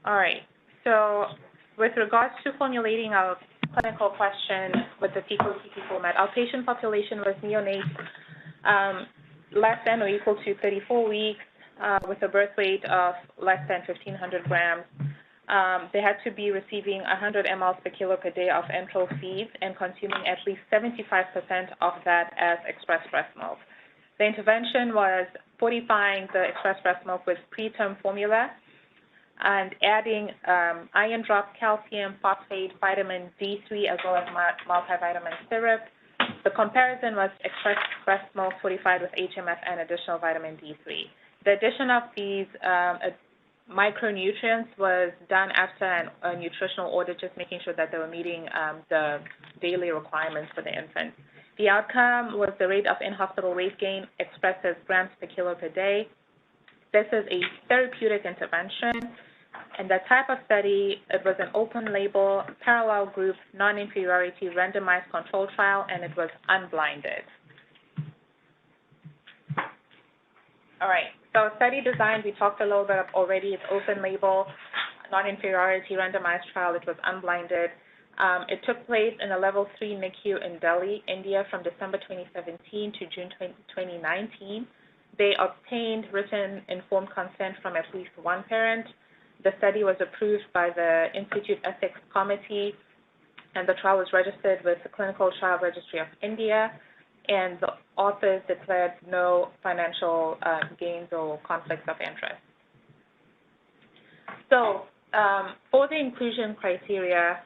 All right. So with regards to formulating our clinical question with the PICO-TT format, our patient population was neonates less than or equal to 34 weeks with a birth weight of less than 1,500 grams. They had to be receiving 100 mL per kilo per day of enteral feeds and consuming at least 75% of that as express breast milk. The intervention was fortifying the express breast milk with preterm formula and adding iron drop, calcium, phosphate, vitamin D3, as well as multivitamin syrup. The comparison was express breast milk fortified with HMF and additional vitamin D3. The addition of these micronutrients was done after a nutritional audit, just making sure that they were meeting the daily requirements for the infant. The outcome was the rate of in-hospital weight gain expressed as grams per kilo per day. This is a therapeutic intervention. And the type of study, it was an open-label, parallel group, non-inferiority, randomized control trial, and it was unblinded. All right, so study design, we talked a little bit already. It's open-label, non-inferiority, randomized trial. It was unblinded. It took place in a level 3 NICU in Delhi, India, from December 2017 to June 2019. They obtained written informed consent from at least one parent. The study was approved by the Institute Ethics Committee, and the trial was registered with the Clinical Trial Registry of India, and the authors declared no financial gains or conflicts of interest. So for the inclusion criteria,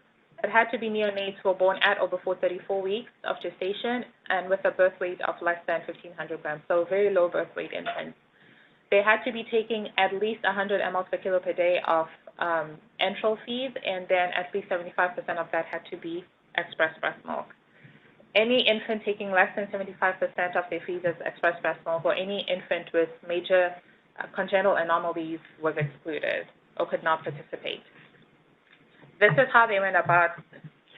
it had to be neonates who were born at or before 34 weeks of gestation and with a birth weight of less than 1,500 grams, so very low birth weight infants. They had to be taking at least 100 mL per kilo per day of enteral feeds, and then at least 75% of that had to be express breast milk. Any infant taking less than 75% of their feeds as express breast milk, or any infant with major congenital anomalies was excluded or could not participate. This is how they went about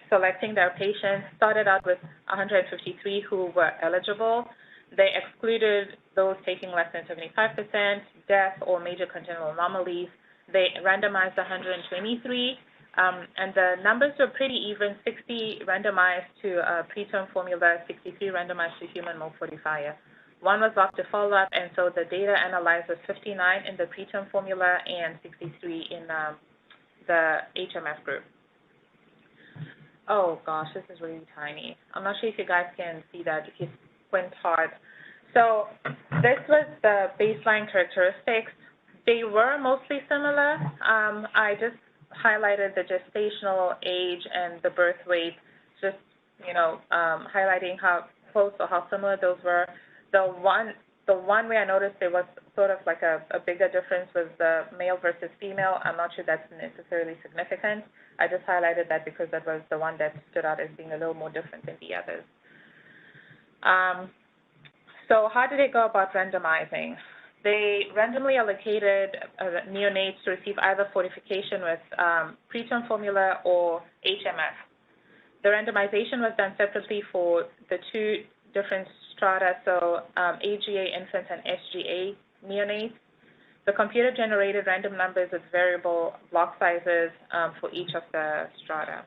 selecting their patients. Started out with 153 who were eligible. They excluded those taking less than 75%, death or major congenital anomalies. They randomized 123, and the numbers were pretty even, 60 randomized to preterm formula, 63 randomized to human milk fortifier. One was off to follow-up, and so the data analyzed was 59 in the preterm formula and 63 in the HMF group. Oh gosh, this is really tiny. I'm not sure if you guys can see that if you squint hard. So this was the baseline characteristics. They were mostly similar. I just highlighted the gestational age and the birth weight, just highlighting how close or how similar those were. The one way I noticed there was sort of like a bigger difference was the male versus female. I'm not sure that's necessarily significant. I just highlighted that because that was the one that stood out as being a little more different than the others. So how did they go about randomizing? They randomly allocated neonates to receive either fortification with preterm formula or HMF. The randomization was done separately for the two different strata, so AGA infants and SGA neonates. The computer-generated random numbers with variable block sizes for each of the strata.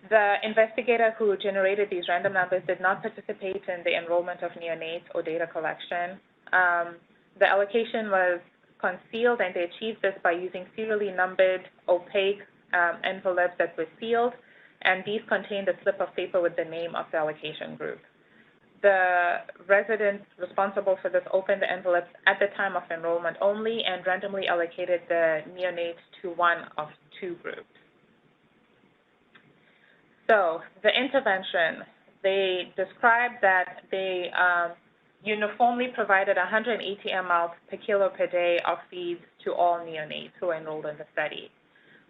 The investigator who generated these random numbers did not participate in the enrollment of neonates or data collection. The allocation was concealed, and they achieved this by using serially numbered, opaque envelopes that were sealed, and these contained a slip of paper with the name of the allocation group. The residents responsible for this opened the envelopes at the time of enrollment only and randomly allocated the neonates to one of two groups. So the intervention, they described that they uniformly provided 180 mL per kilo per day of feeds to all neonates who enrolled in the study.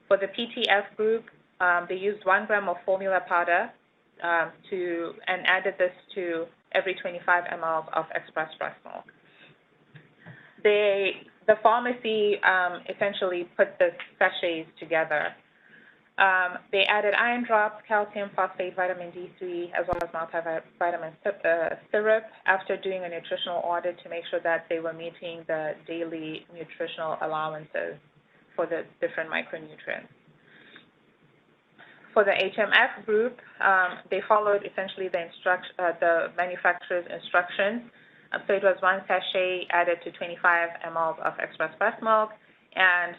For the PTF group, they used 1 gram of formula powder and added this to every 25 mL of express breast milk. The pharmacy essentially put the sachets together. They added iron drops, calcium, phosphate, vitamin D3, as well as multivitamin syrup after doing a nutritional audit to make sure that they were meeting the daily nutritional allowances for the different micronutrients. For the HMF group, they followed essentially the manufacturer's instructions. So it was 1 sachet added to 25 ml of express breast milk, and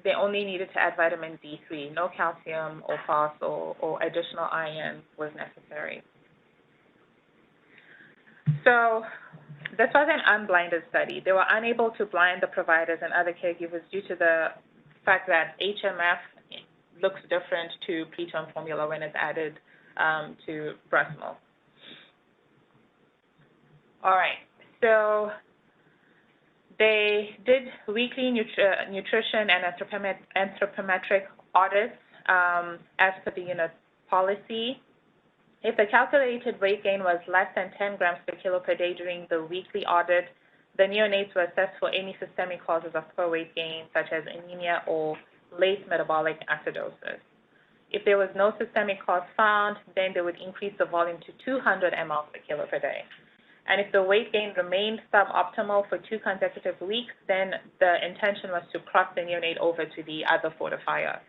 they only needed to add vitamin D3. No calcium or phos or additional iron was necessary. So this was an unblinded study. They were unable to blind the providers and other caregivers due to the fact that HMF looks different to preterm formula when it's added to breast milk. All right, so they did weekly nutrition and anthropometric audits as per the unit policy. If the calculated weight gain was less than 10 grams per kilo per day during the weekly audit, the neonates were assessed for any systemic causes of poor weight gain, such as anemia or late metabolic acidosis. If there was no systemic cause found, then they would increase the volume to 200 ml per kilo per day. And if the weight gain remained suboptimal for 2 consecutive weeks, then the intention was to cross the neonate over to the other fortifier.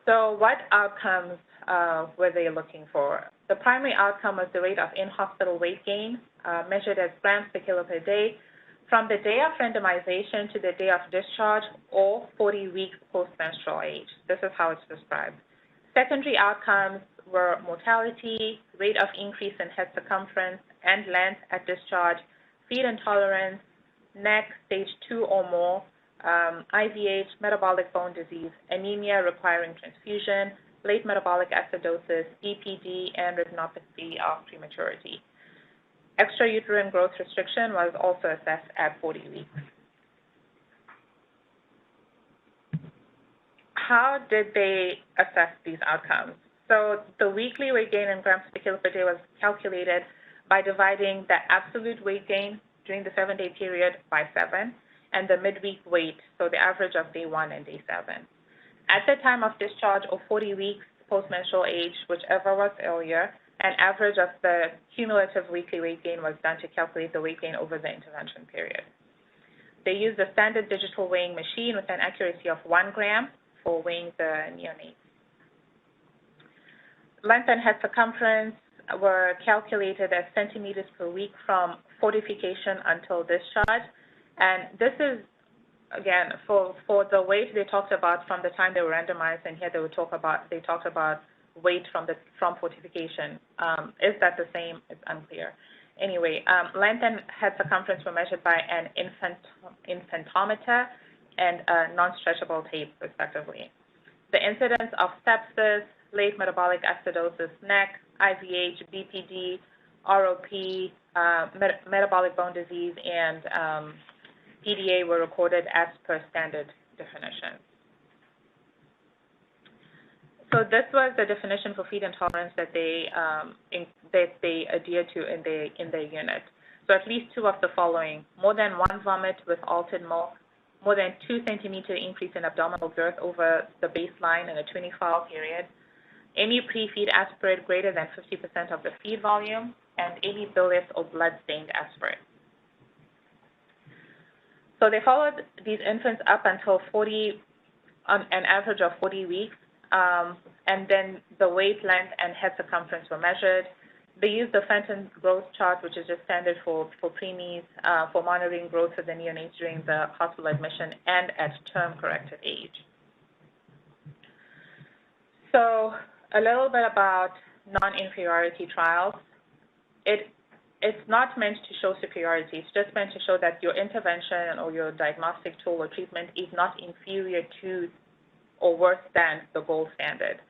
So what outcomes were they looking for? The primary outcome was the rate of in-hospital weight gain, measured as grams per kilo per day, from the day of randomization to the day of discharge or 40 weeks post-menstrual age. This is how it's described. Secondary outcomes were mortality, rate of increase in head circumference and length at discharge, feed intolerance, NEC stage 2 or more, IVH, metabolic bone disease, anemia requiring transfusion, late metabolic acidosis, EPD, and retinopathy of prematurity. Extrauterine growth restriction was also assessed at 40 weeks. How did they assess these outcomes? So the weekly weight gain in grams per kilo per day was calculated by dividing the absolute weight gain during the 7-day period by 7 and the midweek weight, so the average of day 1 and day 7. At the time of discharge or 40 weeks post-menstrual age, whichever was earlier, an average of the cumulative weekly weight gain was done to calculate the weight gain over the intervention period. They used a standard digital weighing machine with an accuracy of 1 gram for weighing the neonates. Length and head circumference were calculated as centimeters per week from fortification until discharge. And this is, again, for the weight they talked about from the time they were randomized, and here they talked about weight from fortification. Is that the same? It's unclear. Anyway, length and head circumference were measured by an infantometer and a non-stretchable tape, respectively. The incidence of sepsis, late metabolic acidosis, NEC, IVH, BPD, ROP, metabolic bone disease, and PDA were recorded as per standard definition. So this was the definition for feed intolerance that they adhered to in their unit. So at least 2 of the following: more than 1 vomit with altered milk, more than 2 centimeter increase in abdominal girth over the baseline in a 24-hour period, any pre-feed aspirate greater than 50% of the feed volume, and any bilious or blood-stained aspirate. So they followed these infants up until an average of 40 weeks, and then the weight, length, and head circumference were measured. They used the Fenton growth chart, which is just standard for preemies, for monitoring growth of the neonates during the hospital admission and at term-corrected age. So a little bit about non-inferiority trials. It's not meant to show superiority. It's just meant to show that your intervention or your diagnostic tool or treatment is not inferior to or worse than the gold standard.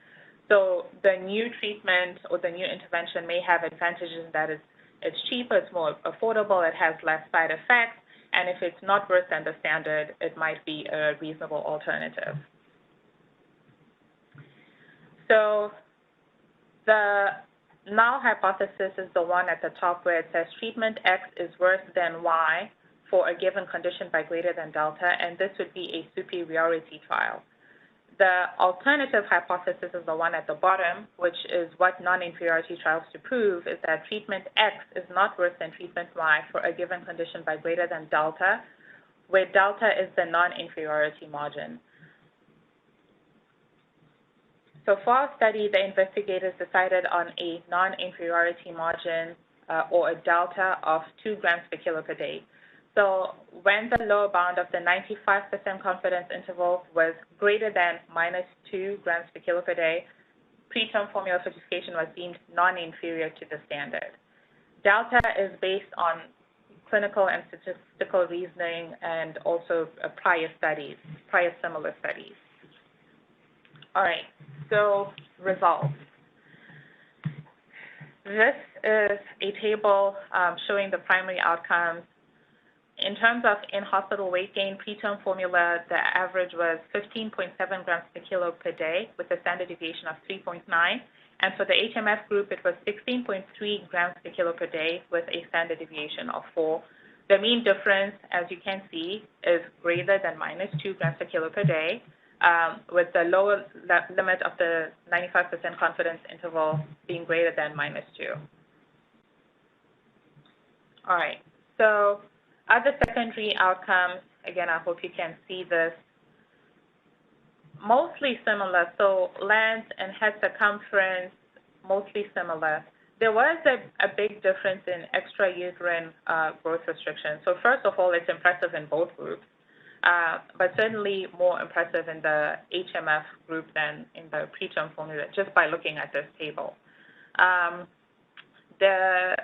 So the new treatment or the new intervention may have advantages that it's cheaper, it's more affordable, it has less side effects, and if it's not worse than the standard, it might be a reasonable alternative. So the null hypothesis is the one at the top where it says treatment X is worse than Y for a given condition by greater than delta, and this would be a superiority trial. The alternative hypothesis is the one at the bottom, which is what non-inferiority trials to prove, is that treatment X is not worse than treatment Y for a given condition by greater than delta, where delta is the non-inferiority margin. So for our study, the investigators decided on a non-inferiority margin or a delta of 2 grams per kilo per day. So when the lower bound of the 95% confidence interval was greater than -2 grams per kilo per day, preterm formula fortification was deemed non-inferior to the standard. Delta is based on clinical and statistical reasoning and also prior similar studies. All right, so results. This is a table showing the primary outcomes. In terms of in-hospital weight gain, preterm formula, the average was 15.7 grams per kilo per day with a standard deviation of 3.9. And for the HMF group, it was 16.3 grams per kilo per day with a standard deviation of 4. The mean difference, as you can see, is greater than -2 grams per kilo per day, with the lower limit of the 95% confidence interval being greater than -2. All right, so other secondary outcomes, again, I hope you can see this, mostly similar. So length and head circumference, mostly similar. There was a big difference in extrauterine growth restriction. So first of all, it's impressive in both groups, but certainly more impressive in the HMF group than in the preterm formula, just by looking at this table. There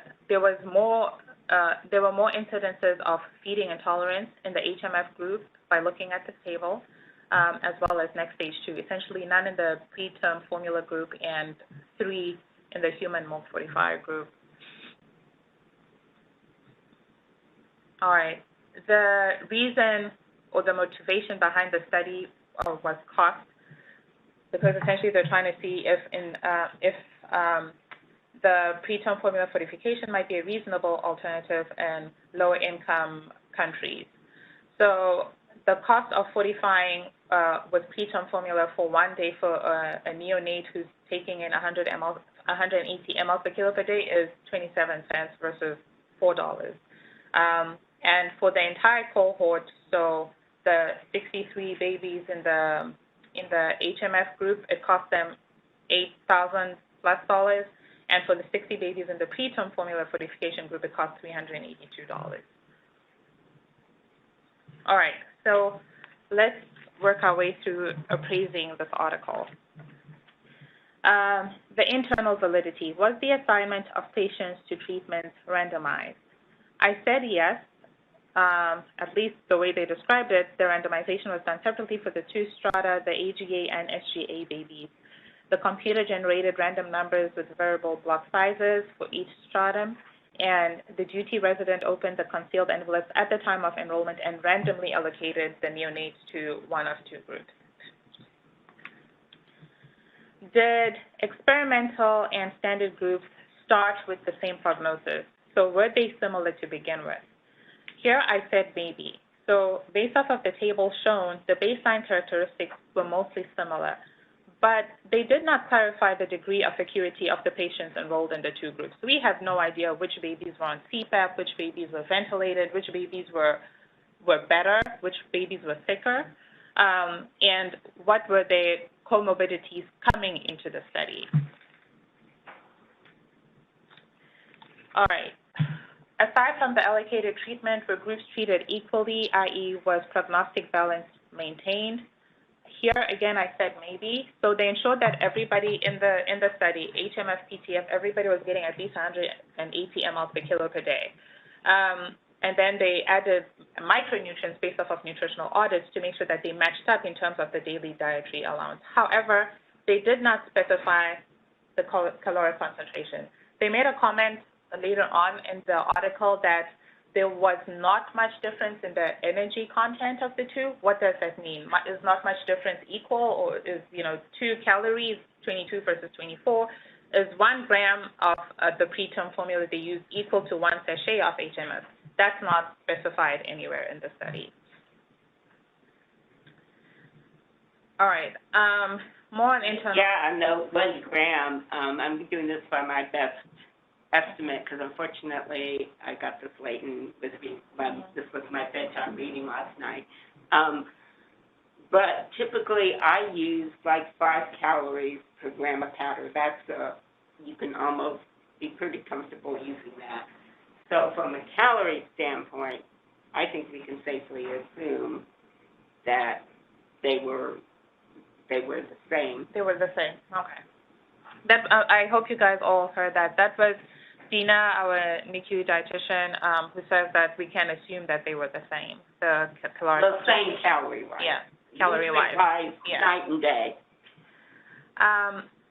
were more incidences of feeding intolerance in the HMF group by looking at this table, as well as next stage 2. Essentially, none in the preterm formula group and 3 in the human milk fortifier group. All right. The reason or the motivation behind the study was cost, because essentially they're trying to see if the preterm formula fortification might be a reasonable alternative in lower-income countries. So the cost of fortifying with preterm formula for 1 day for a neonate who's taking in 180 ml per kilo per day is 27 cents versus $4. And for the entire cohort, so the 63 babies in the HMF group, it cost them $8,000 plus, and for the 60 babies in the preterm formula fortification group, it cost $382. All right, so let's work our way through appraising this article. The internal validity. Was the assignment of patients to treatment randomized? I said yes. At least the way they described it, the randomization was done separately for the 2 strata, the AGA and SGA babies. The computer-generated random numbers with variable block sizes for each stratum, and the duty resident opened the concealed envelopes at the time of enrollment and randomly allocated the neonates to one of 2 groups. Did experimental and standard groups start with the same prognosis? So were they similar to begin with? Here I said maybe. So based off of the table shown, the baseline characteristics were mostly similar, but they did not clarify the degree of acuity of the patients enrolled in the 2 groups. We have no idea which babies were on CPAP, which babies were ventilated, which babies were better, which babies were sicker, and what were their comorbidities coming into the study. All right. Aside from the allocated treatment, were groups treated equally, i.e. was prognostic balance maintained? Here, again, I said maybe. So they ensured that everybody in the study, HMF, PTF, everybody was getting at least 180 ml per kilo per day. And then they added micronutrients based off of nutritional audits to make sure that they matched up in terms of the daily dietary allowance. However, they did not specify the caloric concentration. They made a comment later on in the article that there was not much difference in the energy content of the 2. What does that mean? Is not much difference equal, or is 2 calories, 22 versus 24? Is 1 gram of the preterm formula they use equal to 1 sachet of HMF? that's not specified anywhere in the study. All right, more on internal. Yeah, I know 1 gram. I'm doing this by my best estimate because unfortunately I got this late and this was my bedtime reading last night. But typically I use like 5 calories per gram of powder. That's you can almost be pretty comfortable using that. So from a calorie standpoint, I think we can safely assume that they were the same. They were the same. Okay. That I hope you guys all heard that. That was Lina, our NICU dietitian, who says that we can assume that they were the same. The caloric. The same calorie-wise. Yeah, calorie-wise. Yeah. Night and day.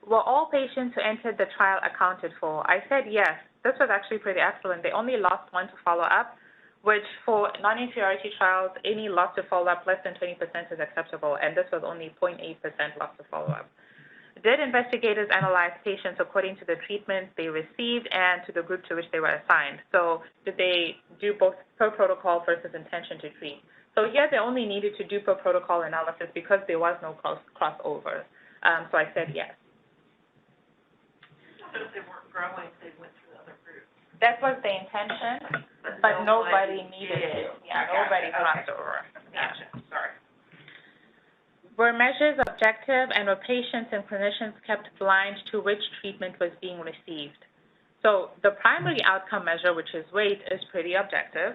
Were all patients who entered the trial accounted for? I said yes. This was actually pretty excellent. They only lost 1 to follow-up, which for non-inferiority trials, any loss to follow-up less than 20% is acceptable, and this was only 0.8% loss to follow-up. Did investigators analyze patients according to the treatment they received and to the group to which they were assigned? So did they do both per protocol versus intention to treat? So here they only needed to do per protocol analysis because there was no crossover. So I said yes. So if they weren't growing, they went through other groups. That was the intention, but nobody needed to. Yeah, nobody crossed over. Gotcha. Sorry. Were measures objective, and were patients and clinicians kept blind to which treatment was being received? So the primary outcome measure, which is weight, is pretty objective.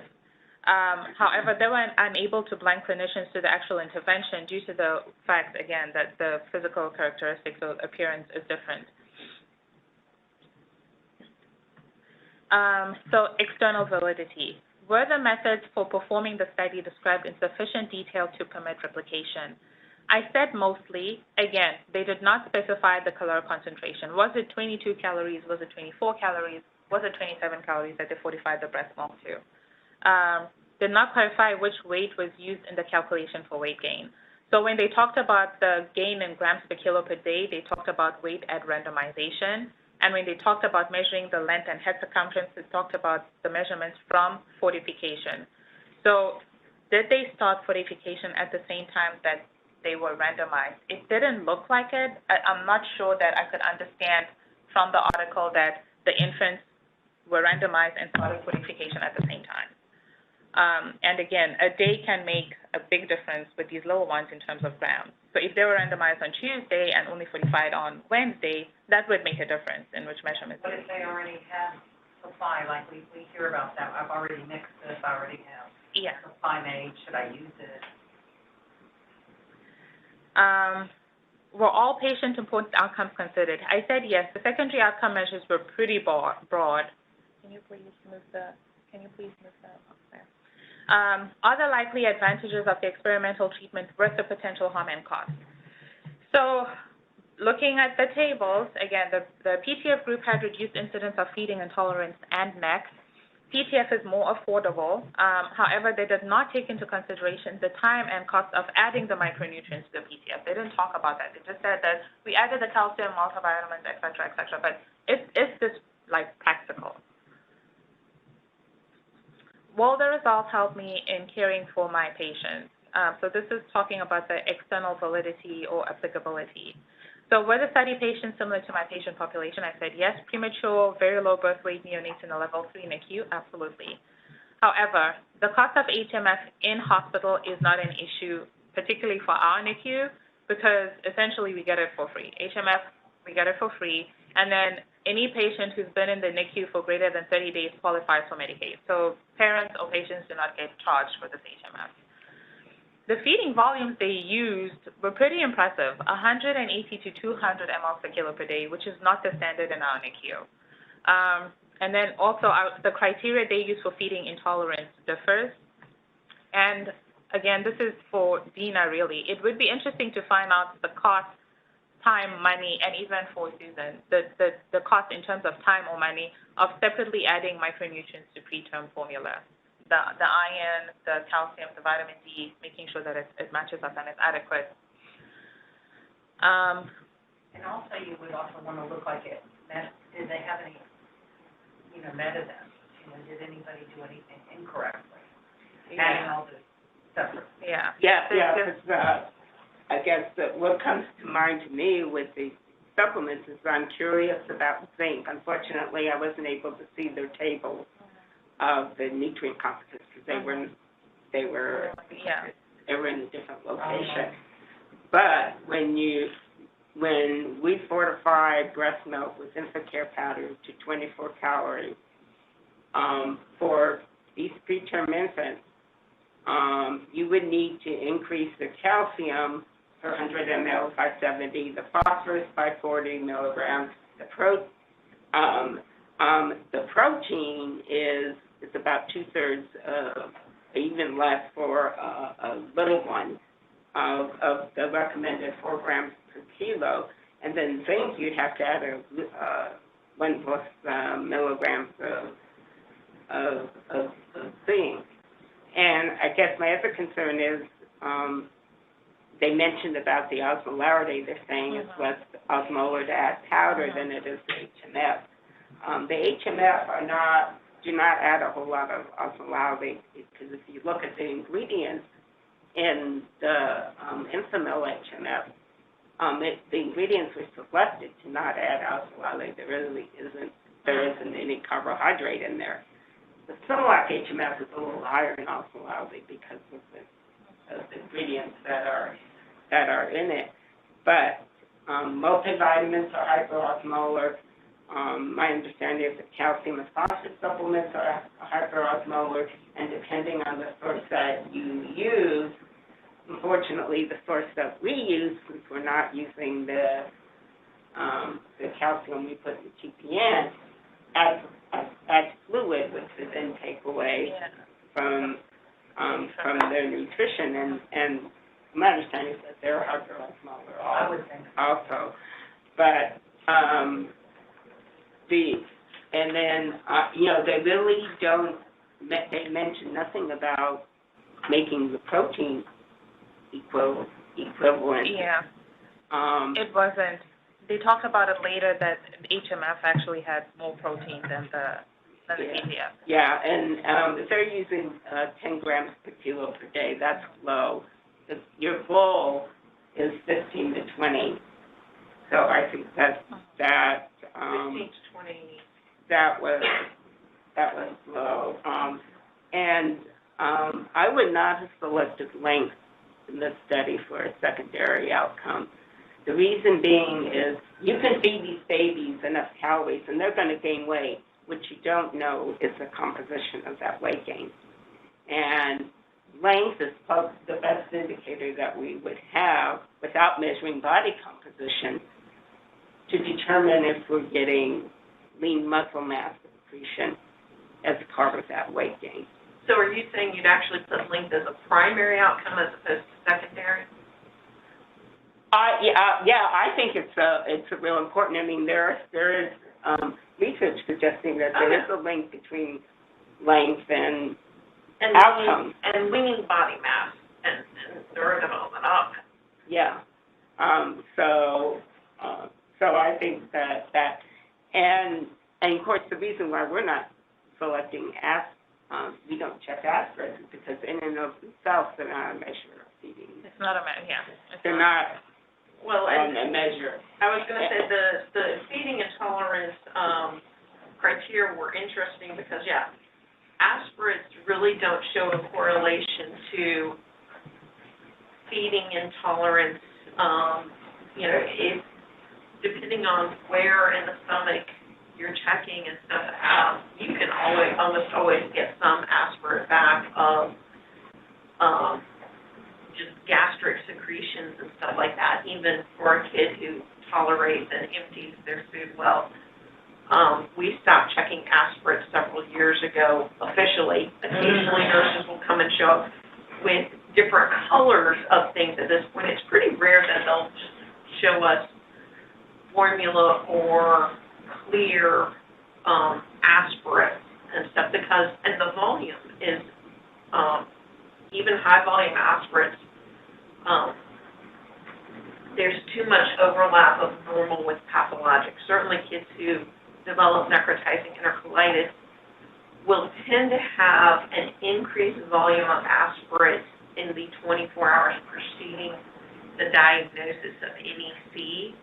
However, they were unable to blind clinicians to the actual intervention due to the fact, again, that the physical characteristics of appearance is different. So external validity. Were the methods for performing the study described in sufficient detail to permit replication? I said mostly. Again, they did not specify the caloric concentration. Was it 22 calories? Was it 24 calories? Was it 27 calories that they fortified the breast milk to? Did not clarify which weight was used in the calculation for weight gain. So when they talked about the gain in grams per kilo per day, they talked about weight at randomization. And when they talked about measuring the length and head circumference, they talked about the measurements from fortification. So did they start fortification at the same time that they were randomized? It didn't look like it. I'm not sure that I could understand from the article that the infants were randomized and started fortification at the same time. And again, a day can make a big difference with these lower ones in terms of grams. So if they were randomized on Tuesday and only fortified on Wednesday, that would make a difference in which measurements. What if they already have supply, like we hear about that? I've already mixed this, I already have supply made, should I use it? Were all patient important outcomes considered? I said yes. The secondary outcome measures were pretty broad. Can you please move that up there? Are the likely advantages of the experimental treatment worth the potential harm and cost? So looking at the tables, again, the PTF group had reduced incidence of feeding intolerance and NEC. PTF is more affordable. However, they did not take into consideration the time and cost of adding the micronutrients to the PTF. They didn't talk about that. They just said that we added the calcium, multivitamins, et cetera, but is this like practical? Will the results help me in caring for my patients? So this is talking about the external validity or applicability. So were the study patients similar to my patient population? I said yes. Premature, very low birth weight neonates in a level 3 NICU, absolutely. However, the cost of HMF in hospital is not an issue, particularly for our NICU, because essentially we get it for free. HMF, we get it for free, and then any patient who's been in the NICU for greater than 30 days qualifies for Medicaid. So parents or patients do not get charged for this HMF. The feeding volumes they used were pretty impressive, 180 to 200 ml per kilo per day, which is not the standard in our NICU. And then also the criteria they use for feeding intolerance differs. And again, this is for Dina really. It would be interesting to find out the cost, time, money, and even for Susan, the cost in terms of time or money of separately adding micronutrients to preterm formula. The iron, the calcium, the vitamin D, making sure that it matches up and it's adequate. And also you would also want to look like it. Did they have any, medicine to did anybody do anything incorrectly? Yeah. Adding all the separate. Yeah. Yeah, because, I guess that what comes to mind to me with the supplements is I'm curious about zinc. Unfortunately, I wasn't able to see their table of the nutrient composites because they were in a different location. But when we fortify breast milk with infant care powder to 24 calories, for these preterm infants, you would need to increase the calcium per 100 ml by 70, the phosphorus by 40 milligrams. The protein is about 2/3 of, even less for a little one, of the recommended 4 grams per kilo. And then zinc, you'd have to add 1+ milligrams of zinc. And I guess my other concern is they mentioned about the osmolarity. They're saying it's less osmolar to add powder than it is to HMF. The HMF do not add a whole lot of osmolarity because if you look at the ingredients in the Infamil HMF, the ingredients were selected to not add osmolarity. There isn't any carbohydrate in there. The Similac HMF is a little higher in osmolarity because of the ingredients that are in it. But multivitamins are hyperosmolar. My understanding is that calcium and phosphorus supplements are hyperosmolar, and depending on the source that you use, unfortunately, the source that we use, since we're not using the calcium we put in TPN, adds fluid, which would then take away from their nutrition, and my understanding is that they're hyperosmolar also. But they really don't. They mention nothing about making the protein equivalent. Yeah. It wasn't. They talked about it later that HMF actually had more protein than the PDF. Yeah, and if they're using 10 grams per kilo per day, that's low. Your goal is 15 to 20. So I think that 15 to 20. That was low. I would not have selected length in this study for a secondary outcome. The reason being is you can feed these babies enough calories and they're going to gain weight. What you don't know is the composition of that weight gain. And length is the best indicator that we would have without measuring body composition to determine if we're getting lean muscle mass accretion as part of that weight gain. So are you saying you'd actually put length as a primary outcome as opposed to secondary? I think it's a real important. I mean, there is research suggesting that there is a link between length and outcomes. And lean body mass and neurodevelopment up. Yeah. So I think that and of course the reason why we're not selecting we don't check aspirates is because in and of themselves they're not a measure of feeding. It's not a measure. Yeah. They're not. Well, a measure. I was going to say the feeding intolerance criteria were interesting because, aspirates really don't show a correlation to feeding intolerance. If depending on where in the stomach you're checking and stuff, you can almost always get some aspirate back of just gastric secretions and stuff like that, even for a kid who tolerates and empties their food well. We stopped checking aspirates several years ago officially. Occasionally nurses will come and show up with different colors of things. At this point, it's pretty rare that they'll just show us formula or clear aspirate and stuff and the volume is, even high volume aspirates, there's too much overlap of normal with pathologic. Certainly kids who develop necrotizing enterocolitis will tend to have an increased volume of aspirates in the 24 hours preceding the diagnosis of NEC.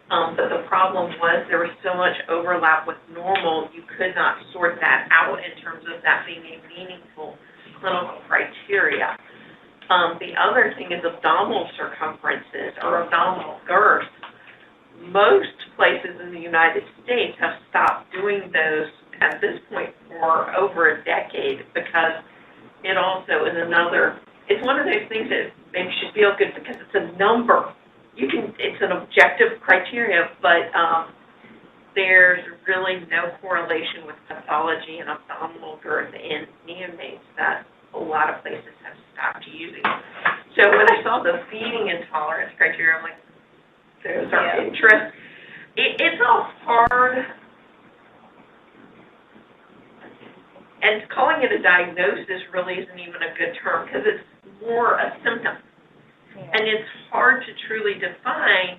But the problem was there was so much overlap with normal, you could not sort that out in terms of that being a meaningful clinical criteria. The other thing is abdominal circumferences or abdominal girth. Most places in the United States have stopped doing those at this point for over a decade because it also is it's one of those things that makes you feel good because it's a number. It's an objective criteria, but there's really no correlation with pathology and abdominal girth in neonates that a lot of places have stopped using. So when I saw the feeding intolerance criteria, I'm like, those are interesting. It's a hard, and calling it a diagnosis really isn't even a good term because it's more a symptom. And it's hard to truly define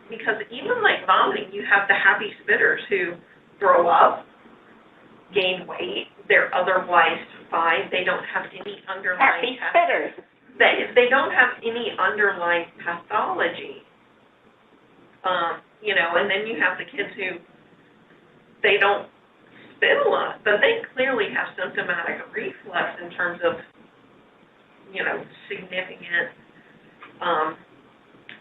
because even like vomiting, you have the happy spitters who throw up, gain weight, they're otherwise fine. They don't have any underlying... Happy spitters. They don't have any underlying pathology. And then you have the kids who, they don't spit a lot, but they clearly have symptomatic reflux in terms of, significant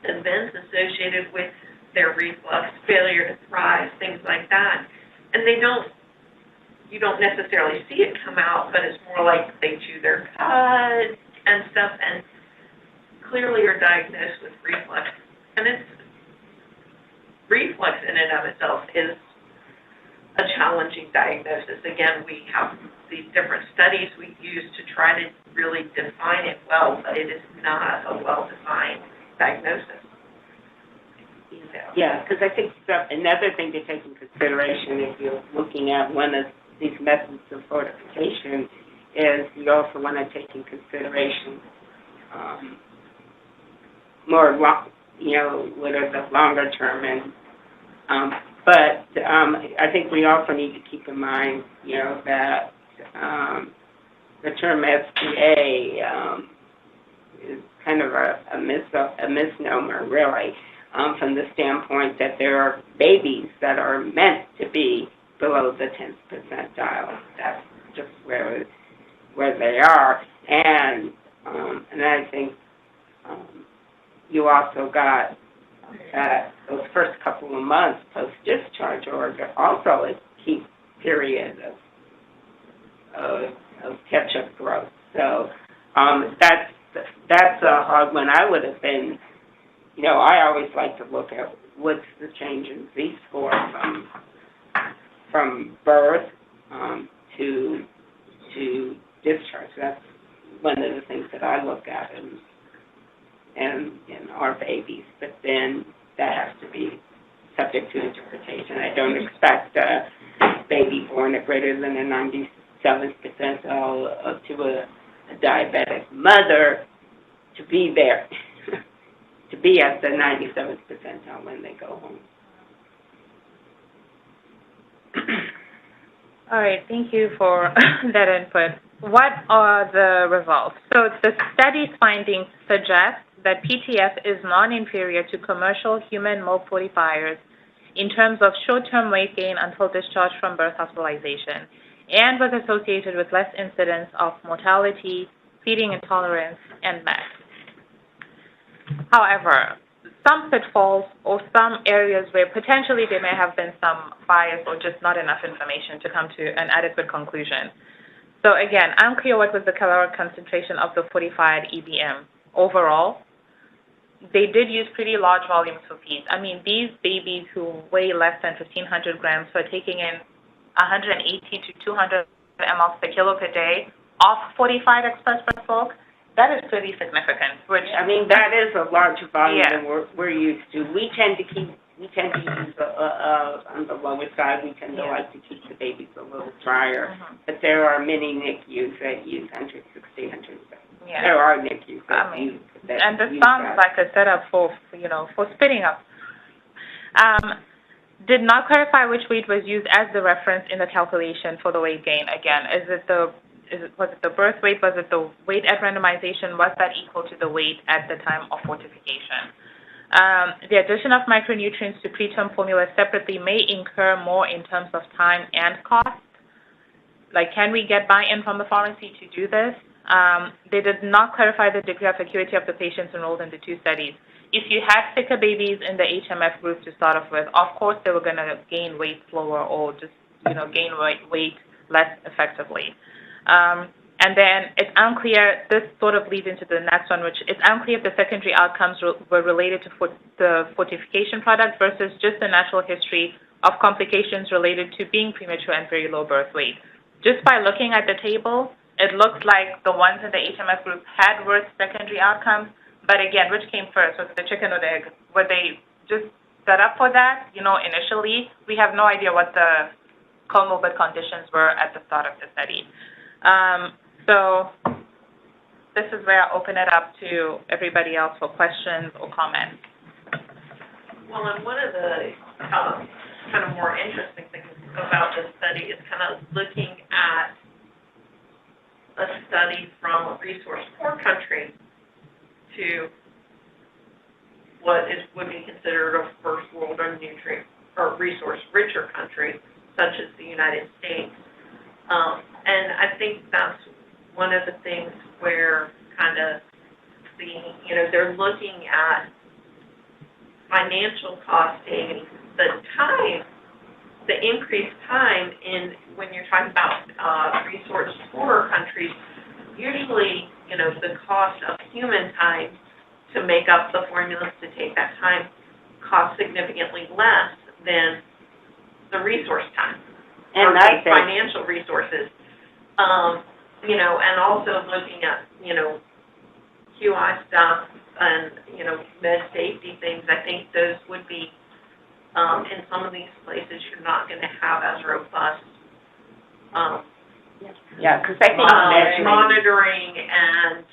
events associated with their reflux, failure to thrive, things like that. And you don't necessarily see it come out, but it's more like they chew their cud and stuff, and clearly are diagnosed with reflux. And reflux in and of itself is a challenging diagnosis. Again, we have these different studies we use to try to really define it well, but it is not a well-defined diagnosis. Yeah, because I think another thing to take into consideration if you're looking at one of these methods of fortification is you also want to take in consideration what are the longer term but I think we also need to keep in mind, that the term SBA is kind of a misnomer, really, from the standpoint that there are babies that are meant to be below the 10th percentile. That's just where they are, and I think you also got those first couple of months post-discharge are also a key period of catch-up growth. So that's a hard one. I would have been, I always like to look at what's the change in Z-score from birth to discharge. That's one of the things that I look at in our babies, but then that has to be subject to interpretation. I don't expect a baby born at greater than a 97th percentile to a diabetic mother to be there, to be at the 97th percentile when they go home. All right, thank you for that input. What are the results? So the study's findings suggest that PTF is non-inferior to commercial human milk fortifiers in terms of short-term weight gain until discharge from birth hospitalization, and was associated with less incidence of mortality, feeding intolerance, and MEC. However, some pitfalls or some areas where potentially there may have been some bias or just not enough information to come to an adequate conclusion. So again, unclear what was the caloric concentration of the fortified EBM. Overall, they did use pretty large volumes for feeds. I mean, these babies who weigh less than 1,500 grams were taking in 180 to 200 mLs per kilo per day of fortified express breast milk. That is pretty significant. Which that is a larger volume than we're used to. We tend to use on the lower side. We tend to like to keep the babies a little drier. But there are many NICUs that use 160, 170. There are NICUs that use that. And this sounds like a setup for spitting up. Did not clarify which weight was used as the reference in the calculation for the weight gain. Again, was it the birth weight? Was it the weight at randomization? Was that equal to the weight at the time of fortification? The addition of micronutrients to preterm formula separately may incur more in terms of time and cost. Like, can we get buy-in from the pharmacy to do this? They did not clarify the degree of acuity of the patients enrolled in the two studies. If you had sicker babies in the HMF group to start off with, of course they were going to gain weight slower or just, gain weight less effectively. And then it's unclear, this sort of leads into the next one, which it's unclear if the secondary outcomes were related to the fortification product versus just the natural history of complications related to being premature and very low birth weight. Just by looking at the table, it looks like the ones in the HMF group had worse secondary outcomes, but again, which came first? Was it the chicken or the egg? Were they just set up for that, initially? We have no idea what the comorbid conditions were at the start of the study. So this is where I open it up to everybody else for questions or comments. Well, and one of the kind of more interesting things about this study is kind of looking at a study from a resource-poor country to what would be considered a first-world or nutrient or resource-richer country, such as the United States. And I think that's one of the things where kind of they're looking at financial costing, the increased time when you're talking about resource-poor countries, usually, the cost of human time to make up the formulas to take that time costs significantly less than the resource time. And financial resources, and also looking at, QI stuff and, med safety things, I think those would be, in some of these places, you're not going to have as robust because I think monitoring and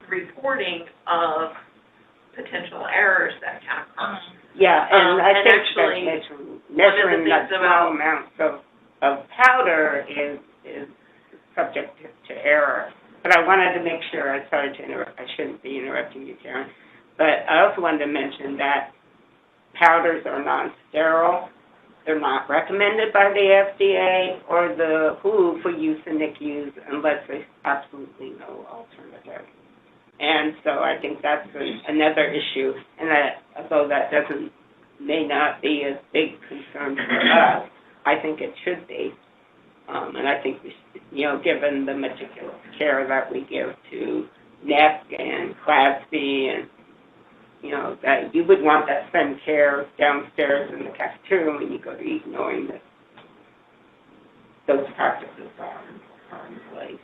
reporting of potential errors that can occur. Yeah, and I think actually, that measuring that small amounts of powder is subject to error. But I wanted to make sure, I shouldn't be interrupting you, Karen, but I also wanted to mention that powders are non-sterile. They're not recommended by the FDA or the WHO for use in NICUs unless there's absolutely no alternative. And so I think that's another issue, and that although that may not be a big concern for us, I think it should be. And I think, given the meticulous care that we give to NEC and Class B, and, that you would want that same care downstairs in the cafeteria when you go to eat, knowing that those practices are in place.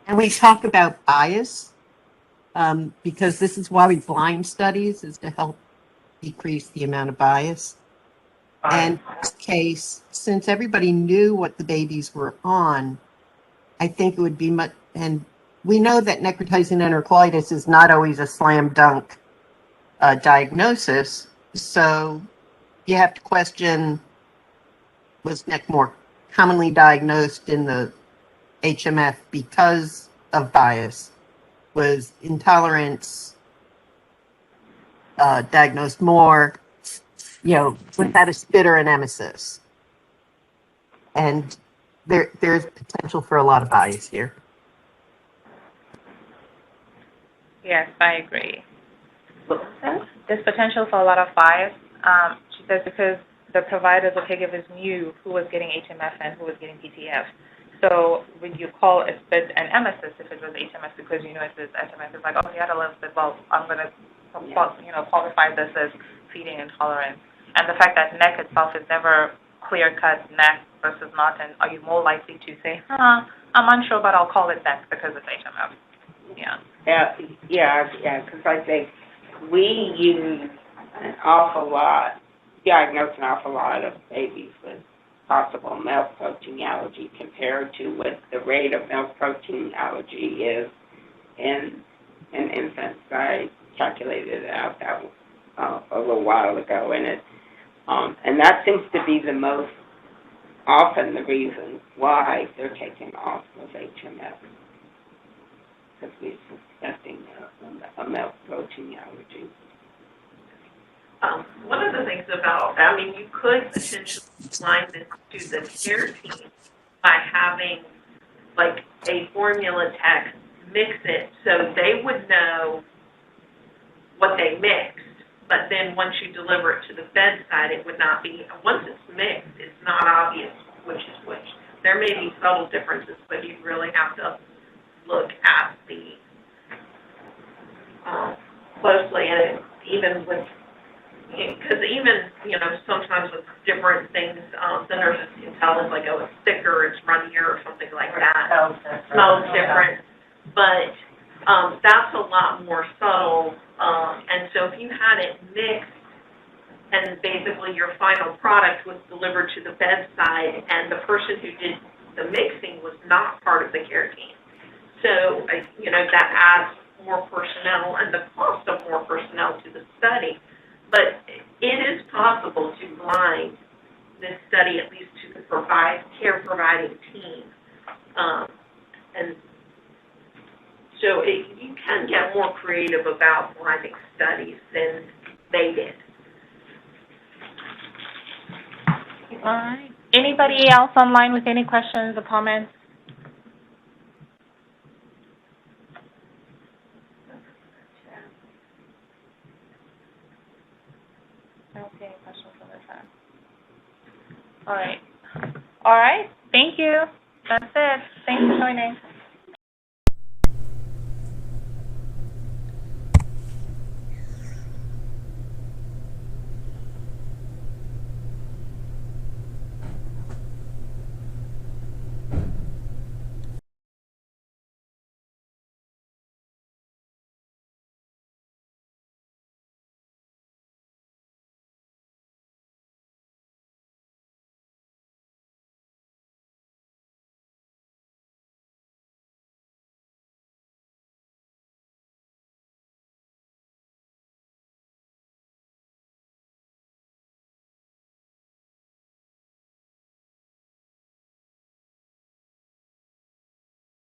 And we talk about bias, because this is why we blind studies, is to help decrease the amount of bias. And in this case, since everybody knew what the babies were on, I think it would be much, and we know that necrotizing enterocolitis is not always a slam dunk diagnosis, so you have to question, was NEC more commonly diagnosed in the HMF because of bias? Was intolerance diagnosed more, without a spit or an emesis? And there's potential for a lot of bias here. Yes, I agree. There's potential for a lot of bias. She says because the providers of caregivers knew who was getting HMF and who was getting PTF. So would you call a spit an emesis if it was HMF because you know it is HMF? It's like, oh, you had a little spit. Well, I'm going to, qualify this as feeding intolerance. And the fact that NEC itself is never clear-cut NEC versus not, and are you more likely to say, I'm unsure, but I'll call it NEC because it's HMF? Because I think we use diagnose an awful lot of babies with possible milk protein allergy compared to what the rate of milk protein allergy is in infants. calculated it out that a little while ago, and that seems to be the most often the reason why they're taken off of HMF, because we're suspecting a milk protein allergy. One of the things about, I mean, you could potentially align this to the care team by having like a formula tech mix it so they would know what they mixed, but then once you deliver it to the bedside, it would not be, once it's mixed, it's not obvious which is which. There may be subtle differences, but you really have to look at the closely, and even with, because even, you know, sometimes with different things, the nurses can tell us, like, oh, it's thicker, it's runnier, or something like that. Smells different. But that's a lot more subtle. And so if you had it mixed, and basically your final product was delivered to the bedside, and the person who did the mixing was not part of the care team. So, you know, that adds more personnel and the cost of more personnel to the study. But it is possible to blind this study, at least to the care providing team. And so you can get more creative about blinding studies than they did. All right. Anybody else online with any questions or comments? I don't see any questions from the chat. All right. All right. Thank you. That's it. Thanks for joining.